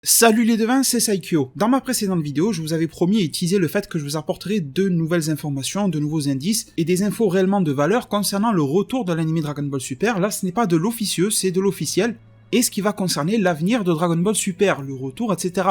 Salut les devins, c'est Saikyo. Dans ma précédente vidéo, je vous avais promis et teasé le fait que je vous apporterai de nouvelles informations, de nouveaux indices et des infos réellement de valeur concernant le retour de l'anime Dragon Ball Super. Là, ce n'est pas de l'officieux, c'est de l'officiel, et ce qui va concerner l'avenir de Dragon Ball Super, le retour, etc.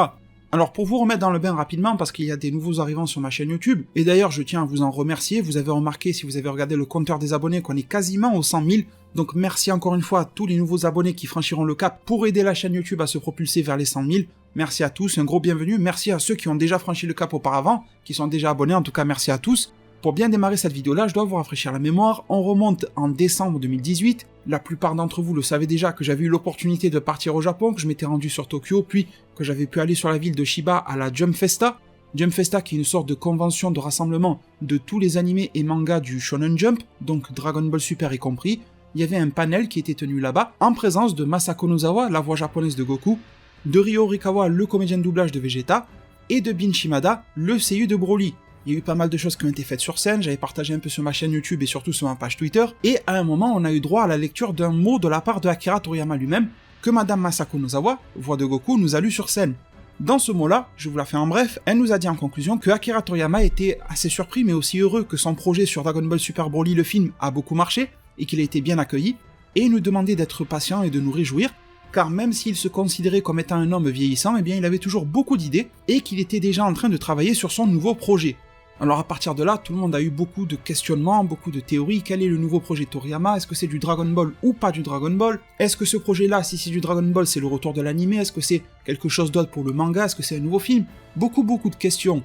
Alors pour vous remettre dans le bain rapidement, parce qu'il y a des nouveaux arrivants sur ma chaîne YouTube, et d'ailleurs je tiens à vous en remercier, vous avez remarqué si vous avez regardé le compteur des abonnés qu'on est quasiment aux 100 000, donc merci encore une fois à tous les nouveaux abonnés qui franchiront le cap pour aider la chaîne YouTube à se propulser vers les 100 000. Merci à tous, un gros bienvenue, merci à ceux qui ont déjà franchi le cap auparavant, qui sont déjà abonnés, en tout cas merci à tous. Pour bien démarrer cette vidéo-là, je dois vous rafraîchir la mémoire, on remonte en décembre 2018, la plupart d'entre vous le savez déjà que j'avais eu l'opportunité de partir au Japon, que je m'étais rendu sur Tokyo, puis que j'avais pu aller sur la ville de Shiba à la Jump Festa. Jump Festa qui est une sorte de convention de rassemblement de tous les animés et mangas du Shonen Jump, donc Dragon Ball Super y compris. Il y avait un panel qui était tenu là-bas, en présence de Masako Nozawa, la voix japonaise de Goku, de Ryo Horikawa, le comédien de doublage de Vegeta, et de Bin Shimada, le seiyuu de Broly. Il y a eu pas mal de choses qui ont été faites sur scène, j'avais partagé un peu sur ma chaîne YouTube et surtout sur ma page Twitter, et à un moment on a eu droit à la lecture d'un mot de la part de Akira Toriyama lui-même, que Madame Masako Nozawa, voix de Goku, nous a lu sur scène. Dans ce mot-là, je vous la fais en bref, elle nous a dit en conclusion que Akira Toriyama était assez surpris mais aussi heureux que son projet sur Dragon Ball Super Broly le film a beaucoup marché, et qu'il a été bien accueilli, et il nous demandait d'être patient et de nous réjouir, car même s'il se considérait comme étant un homme vieillissant, eh bien il avait toujours beaucoup d'idées, et qu'il était déjà en train de travailler sur son nouveau projet. Alors à partir de là, tout le monde a eu beaucoup de questionnements, beaucoup de théories. Quel est le nouveau projet de Toriyama? Est-ce que c'est du Dragon Ball ou pas du Dragon Ball? Est-ce que ce projet-là, si c'est du Dragon Ball, c'est le retour de l'anime? Est-ce que c'est quelque chose d'autre pour le manga? Est-ce que c'est un nouveau film? Beaucoup de questions.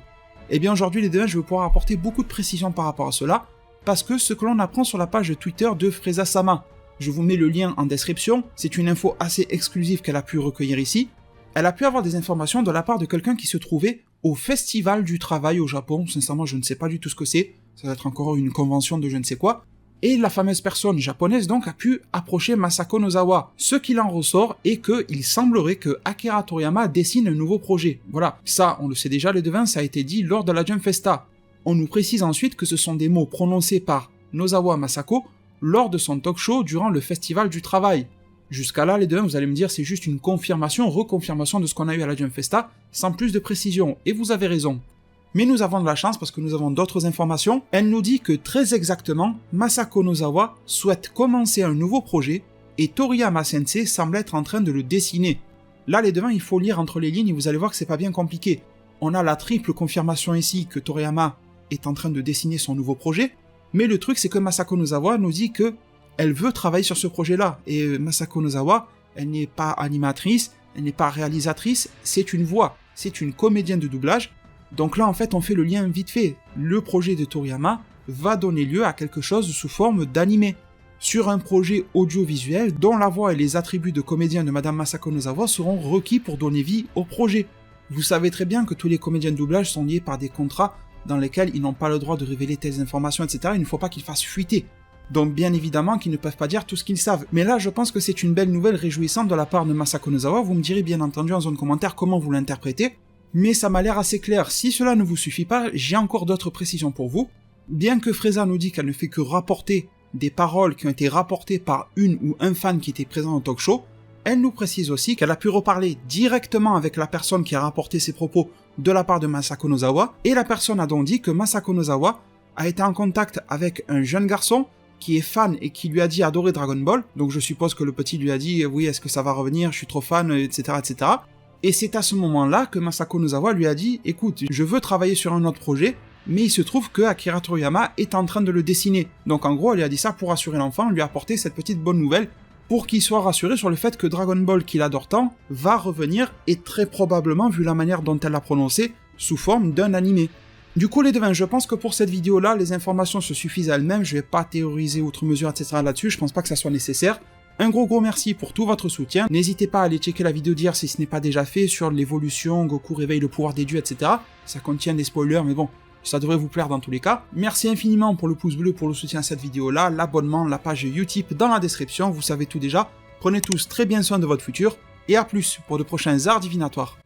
Eh bien aujourd'hui les deux, je vais pouvoir apporter beaucoup de précisions par rapport à cela, parce que ce que l'on apprend sur la page Twitter de Freza-sama, je vous mets le lien en description, c'est une info assez exclusive qu'elle a pu recueillir ici. Elle a pu avoir des informations de la part de quelqu'un qui se trouvait au Festival du Travail au Japon. Sincèrement, je ne sais pas du tout ce que c'est, ça va être encore une convention de je ne sais quoi. Et la fameuse personne japonaise donc a pu approcher Masako Nozawa. Ce qu'il en ressort est qu'il semblerait que Akira Toriyama dessine un nouveau projet. Voilà, ça on le sait déjà les devins, ça a été dit lors de la Jump Festa. On nous précise ensuite que ce sont des mots prononcés par Nozawa Masako lors de son talk show durant le Festival du Travail. Jusqu'à là, les deux, vous allez me dire, c'est juste une confirmation, reconfirmation de ce qu'on a eu à la Jump Festa, sans plus de précision, et vous avez raison. Mais nous avons de la chance parce que nous avons d'autres informations. Elle nous dit que très exactement, Masako Nozawa souhaite commencer un nouveau projet, et Toriyama Sensei semble être en train de le dessiner. Là, les deux, il faut lire entre les lignes et vous allez voir que c'est pas bien compliqué. On a la triple confirmation ici que Toriyama est en train de dessiner son nouveau projet, mais le truc c'est que Masako Nozawa nous dit que elle veut travailler sur ce projet-là, et Masako Nozawa, elle n'est pas animatrice, elle n'est pas réalisatrice, c'est une voix, c'est une comédienne de doublage, donc là en fait on fait le lien vite fait, le projet de Toriyama va donner lieu à quelque chose sous forme d'animé, sur un projet audiovisuel dont la voix et les attributs de comédien de Madame Masako Nozawa seront requis pour donner vie au projet. Vous savez très bien que tous les comédiens de doublage sont liés par des contrats dans lesquels ils n'ont pas le droit de révéler telles informations, etc. Il ne faut pas qu'ils fassent fuiter. Donc bien évidemment qu'ils ne peuvent pas dire tout ce qu'ils savent. Mais là, je pense que c'est une belle nouvelle réjouissante de la part de Masako Nozawa. Vous me direz bien entendu en zone commentaire comment vous l'interprétez. Mais ça m'a l'air assez clair. Si cela ne vous suffit pas, j'ai encore d'autres précisions pour vous. Bien que Freza nous dit qu'elle ne fait que rapporter des paroles qui ont été rapportées par une ou un fan qui était présent au talk show, elle nous précise aussi qu'elle a pu reparler directement avec la personne qui a rapporté ses propos de la part de Masako Nozawa, et la personne a donc dit que Masako Nozawa a été en contact avec un jeune garçon qui est fan et qui lui a dit adorer Dragon Ball, donc je suppose que le petit lui a dit oui est-ce que ça va revenir, je suis trop fan, etc. etc. Et c'est à ce moment-là que Masako Nozawa lui a dit écoute, je veux travailler sur un autre projet, mais il se trouve que Akira Toriyama est en train de le dessiner. Donc en gros elle lui a dit ça pour rassurer l'enfant, lui apporter cette petite bonne nouvelle, pour qu'il soit rassuré sur le fait que Dragon Ball qu'il adore tant va revenir, et très probablement, vu la manière dont elle l'a prononcé, sous forme d'un animé. Du coup les devins, je pense que pour cette vidéo-là, les informations se suffisent à elles-mêmes, je vais pas théoriser outre mesure, etc. là-dessus, je pense pas que ça soit nécessaire. Un gros merci pour tout votre soutien, n'hésitez pas à aller checker la vidéo d'hier si ce n'est pas déjà fait, sur l'évolution, Goku réveille le pouvoir des dieux, etc. Ça contient des spoilers, mais bon, ça devrait vous plaire dans tous les cas. Merci infiniment pour le pouce bleu, pour le soutien à cette vidéo-là, l'abonnement, la page Utip dans la description, vous savez tout déjà. Prenez tous très bien soin de votre futur, et à plus pour de prochains arts divinatoires.